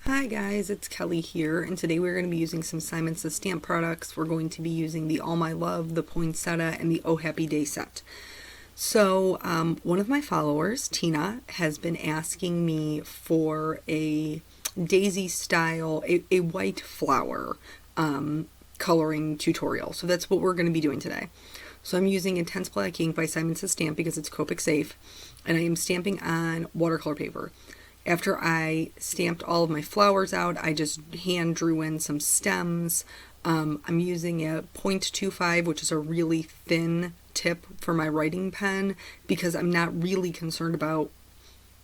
Hi guys, it's Kelly here, and today we're going to be using some Simon Says stamp products. We're going to be using the All My Love, the Poinsettia, and the Oh Happy Day set. So, one of my followers, Tina, has been asking me for a daisy style, a white flower coloring tutorial. So that's what we're going to be doing today. So I'm using Intense Black ink by Simon Says Stamp because it's Copic safe, and I am stamping on watercolor paper. After I stamped all of my flowers out, I just hand drew in some stems. I'm using a 0.25, which is a really thin tip for my writing pen because I'm not really concerned about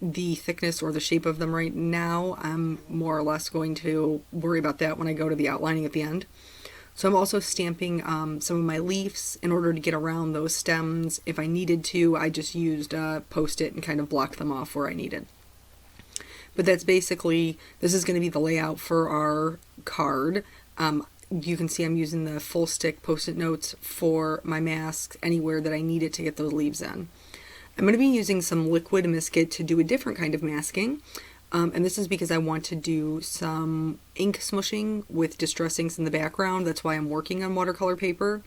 the thickness or the shape of them right now. I'm more or less going to worry about that when I go to the outlining at the end. So I'm also stamping some of my leaves in order to get around those stems. If I needed to, I just used a Post-it and kind of blocked them off where I needed. But that's basically, this is going to be the layout for our card. You can see I'm using the full stick Post-it notes for my masks anywhere that I need it to get those leaves in. I'm going to be using some liquid biscuit to do a different kind of masking. And this is because I want to do some ink smooshing with distress inks in the background. That's why I'm working on watercolor paper.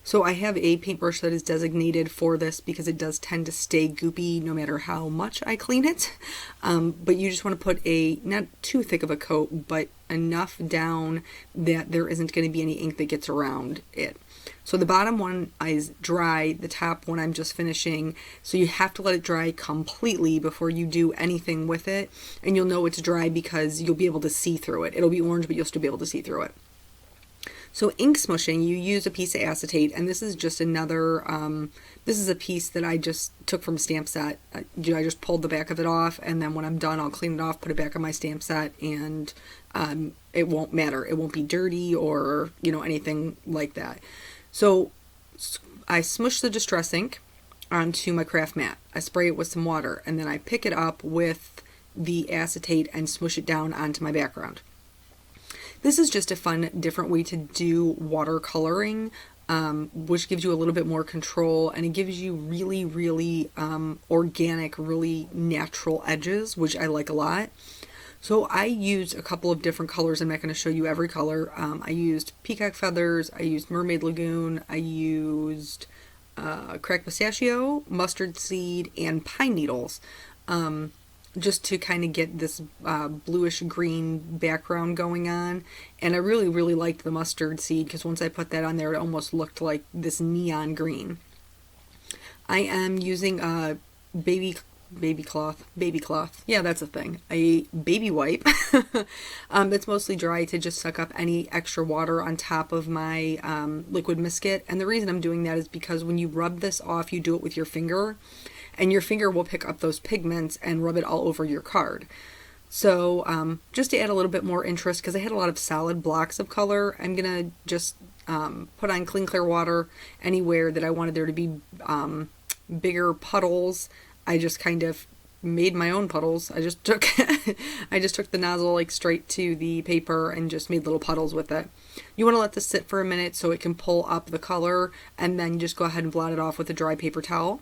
So I have a paintbrush that is designated for this because it does tend to stay goopy no matter how much I clean it. But you just want to put a, not too thick of a coat, but enough down that there isn't going to be any ink that gets around it. So the bottom one is dry, the top one I'm just finishing. So you have to let it dry completely before you do anything with it. And you'll know it's dry because you'll be able to see through it. It'll be orange, but you'll still be able to see through it. So ink smooshing, you use a piece of acetate, and this is just another, this is a piece that I just took from a stamp set. I just pulled the back of it off, and then when I'm done, I'll clean it off, put it back on my stamp set, and it won't matter. It won't be dirty or, anything like that. So I smush the distress ink onto my craft mat. I spray it with some water, and then I pick it up with the acetate and smush it down onto my background. This is just a fun, different way to do watercoloring, which gives you a little bit more control, and it gives you really, really organic, really natural edges, which I like a lot. So I used a couple of different colors. I'm not going to show you every color. I used peacock feathers, I used mermaid lagoon, I used cracked pistachio, mustard seed, and pine needles. Just to kind of get this bluish green background going on. And I really, really liked the mustard seed because once I put that on there, it almost looked like this neon green. I am using a baby cloth. Yeah, that's a thing. A baby wipe that's mostly dry to just suck up any extra water on top of my liquid biscuit. And the reason I'm doing that is because when you rub this off, you do it with your finger. And your finger will pick up those pigments and rub it all over your card. So just to add a little bit more interest, because I had a lot of solid blocks of color, I'm going to just put on clean clear water anywhere that I wanted there to be bigger puddles. I just kind of made my own puddles. I just took the nozzle like straight to the paper and just made little puddles with it. You want to let this sit for a minute so it can pull up the color, and then just go ahead and blot it off with a dry paper towel.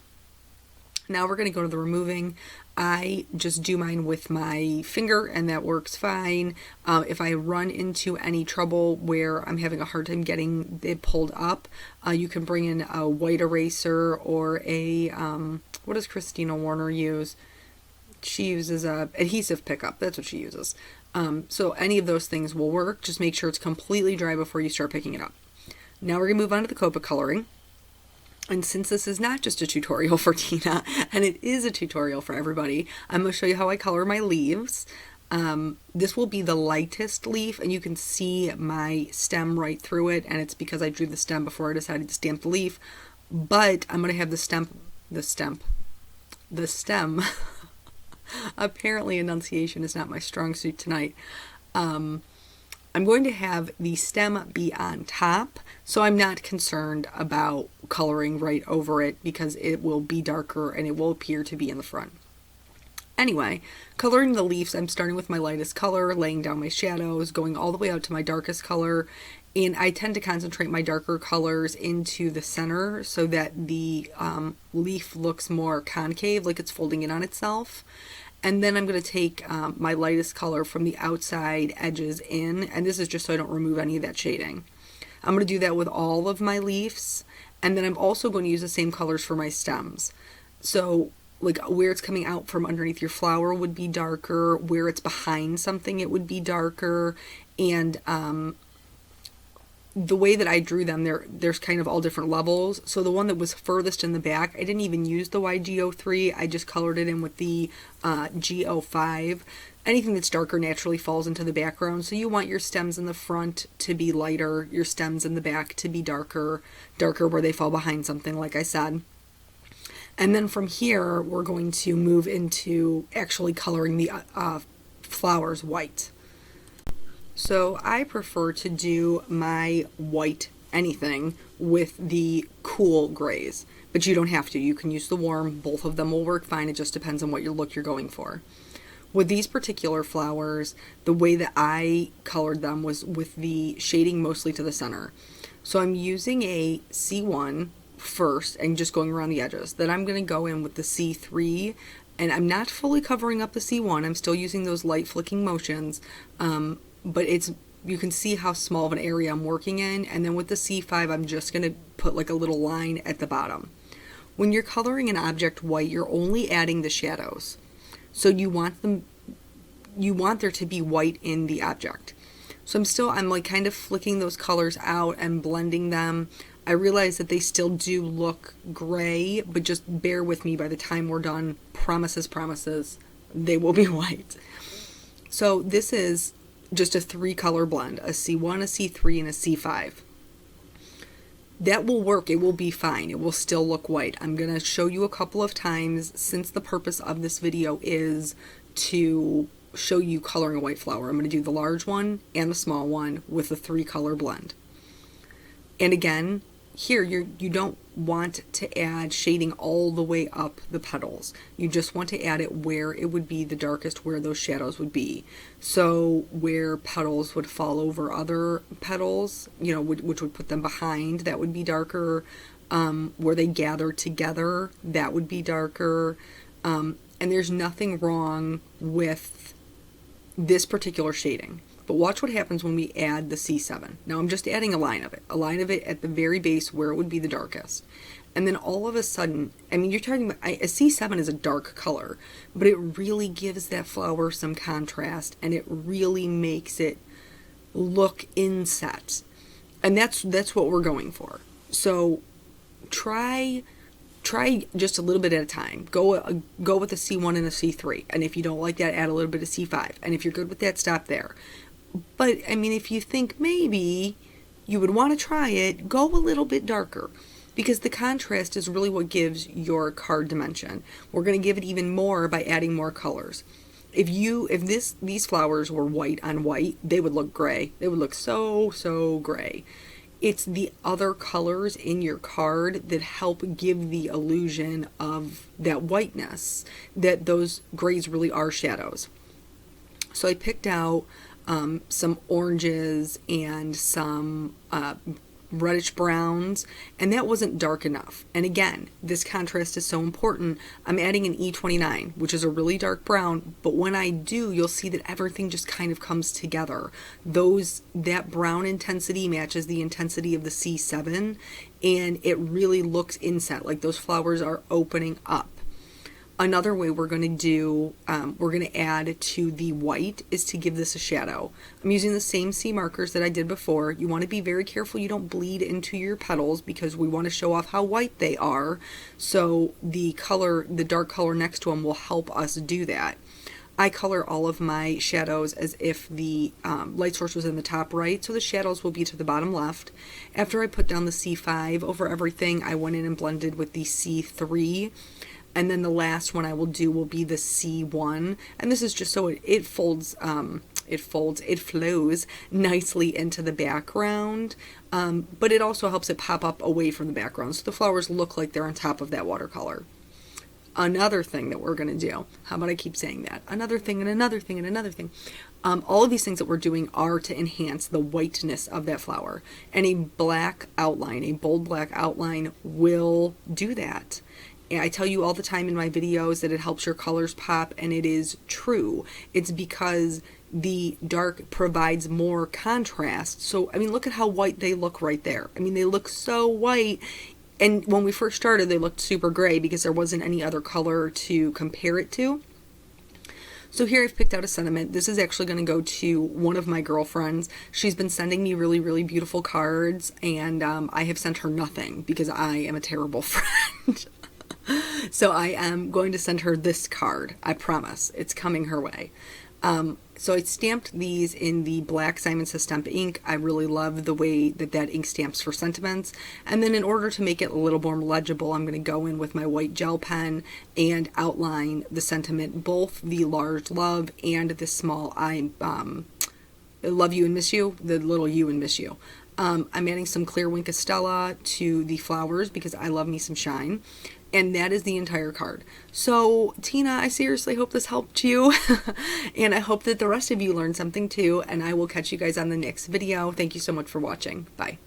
Now we're going to go to the removing. I just do mine with my finger, and that works fine. If I run into any trouble where I'm having a hard time getting it pulled up, you can bring in a white eraser or a, what does Christina Warner use? She uses a adhesive pickup. That's what she uses. So any of those things will work. Just make sure it's completely dry before you start picking it up. Now we're going to move on to the Copic coloring. And since this is not just a tutorial for Tina, and it is a tutorial for everybody, I'm going to show you how I color my leaves. This will be the lightest leaf, and you can see my stem right through it, and it's because I drew the stem before I decided to stamp the leaf. But I'm going to have the stem. Apparently enunciation is not my strong suit tonight. I'm going to have the stem be on top, so I'm not concerned about coloring right over it because it will be darker and it will appear to be in the front. Anyway, coloring the leaves, I'm starting with my lightest color, laying down my shadows, going all the way out to my darkest color, and I tend to concentrate my darker colors into the center so that the leaf looks more concave, like it's folding in on itself. And then I'm going to take my lightest color from the outside edges in, and this is just so I don't remove any of that shading. I'm going to do that with all of my leaves, and then I'm also going to use the same colors for my stems. So like where it's coming out from underneath your flower would be darker, where it's behind something it would be darker, and the way that I drew them, there's kind of all different levels. So the one that was furthest in the back, I didn't even use the YG03. I just colored it in with the G05. Anything that's darker naturally falls into the background. So you want your stems in the front to be lighter, your stems in the back to be darker where they fall behind something, like I said. And then from here, we're going to move into actually coloring the flowers white. So I prefer to do my white anything with the cool grays, but you don't have to. You can use the warm. Both of them will work fine. It just depends on what your look you're going for. With these particular flowers, the way that I colored them was with the shading mostly to the center. So I'm using a C1 first and just going around the edges. Then I'm going to go in with the C3, and I'm not fully covering up the C1. I'm still using those light flicking motions. But you can see how small of an area I'm working in, and then with the C5 I'm just going to put like a little line at the bottom. When you're coloring an object white, you're only adding the shadows. So you want there to be white in the object. So I'm like kind of flicking those colors out and blending them. I realize that they still do look gray, but just bear with me. By the time we're done, promises, they will be white. So this is just a 3-color blend, a C1, a C3, and a C5. That will work. It will be fine. It will still look white. I'm going to show you a couple of times, since the purpose of this video is to show you coloring a white flower. I'm going to do the large one and the small one with a 3-color blend. And again, here you don't want to add shading all the way up the petals. You just want to add it where it would be the darkest, where those shadows would be. So where petals would fall over other petals, which would put them behind, that would be darker. Where they gather together, that would be darker. And there's nothing wrong with this particular shading. But watch what happens when we add the C7. Now I'm just adding a line of it at the very base where it would be the darkest. And then all of a sudden, you're talking about, a C7 is a dark color, but it really gives that flower some contrast, and it really makes it look inset. And that's what we're going for. So try just a little bit at a time. Go with a C1 and a C3. And if you don't like that, add a little bit of C5. And if you're good with that, stop there. But, if you think maybe you would want to try it, go a little bit darker, because the contrast is really what gives your card dimension. We're going to give it even more by adding more colors. If these flowers were white on white, they would look gray. They would look so gray. It's the other colors in your card that help give the illusion of that whiteness, that those grays really are shadows. So I picked out some oranges and some reddish browns, and that wasn't dark enough. And again, this contrast is so important. I'm adding an E29, which is a really dark brown, but when I do, you'll see that everything just kind of comes together. That brown intensity matches the intensity of the C7, and it really looks inset, like those flowers are opening up. Another way we're going to add to the white is to give this a shadow. I'm using the same C markers that I did before. You want to be very careful you don't bleed into your petals, because we want to show off how white they are. So the dark color next to them will help us do that. I color all of my shadows as if the light source was in the top right, so the shadows will be to the bottom left. After I put down the C5 over everything, I went in and blended with the C3. And then the last one I will do will be the C1. And this is just so it flows nicely into the background. But it also helps it pop up away from the background, so the flowers look like they're on top of that watercolor. Another thing that we're going to do, how about I keep saying that? Another thing and another thing and another thing. All of these things that we're doing are to enhance the whiteness of that flower. And a bold black outline will do that. I tell you all the time in my videos that it helps your colors pop, and it is true. It's because the dark provides more contrast. So, I mean, look at how white they look right there. I mean, they look so white. And when we first started, they looked super gray because there wasn't any other color to compare it to. So here I've picked out a sentiment. This is actually going to go to one of my girlfriends. She's been sending me really, really beautiful cards, and I have sent her nothing because I am a terrible friend. So I am going to send her this card. I promise. It's coming her way. So I stamped these in the black Simon Says Stamp ink. I really love the way that that ink stamps for sentiments. And then in order to make it a little more legible, I'm going to go in with my white gel pen and outline the sentiment, both the large love and the small I love you and miss you, the little you and miss you. I'm adding some clear Wink of Stella to the flowers because I love me some shine. And that is the entire card. So, Tina, I seriously hope this helped you. And I hope that the rest of you learned something too. And I will catch you guys on the next video. Thank you so much for watching. Bye.